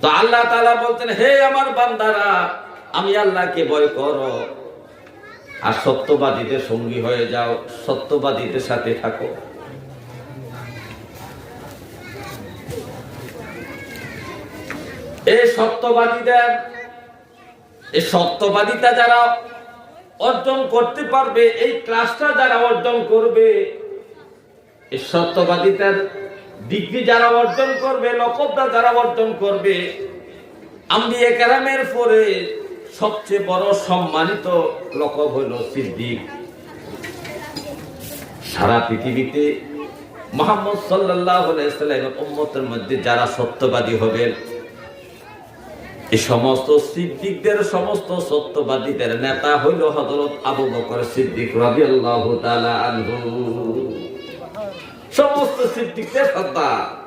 তো আল্লাহ তাআলা বলতেন, হে আমার বান্দারা, আমি আল্লাহকে ভয় করো আর সত্যবাদীদের সঙ্গী হয়ে যাও, সত্যবাদীদের সাথে থাকো। এই সত্যবাদিতা যারা অর্জন করতে পারবে, এই ক্লাসটা যারা অর্জন করবে, এই সত্যবাদিতার ডিগ্রি যারা অর্জন করবে, লকবটা যারা অর্জন করবে, আম্বিয়া কেরামের পরে সবচেয়ে বড় সম্মানিত লকব হলো সিদ্দিক। সারা পৃথিবীতে মুহাম্মদ সাল্লাল্লাহু আলাইহি ওয়াসাল্লামের উম্মতের মধ্যে যারা সত্যবাদী হবেন, এই সমস্ত সিদ্দিকদের, সমস্ত সত্যবাদীদের নেতা হইল হযরত আবু বকর সিদ্দিক রাদিয়াল্লাহু তাআলা আনহু। সমস্ত সিদ্দিকদের সর্দার।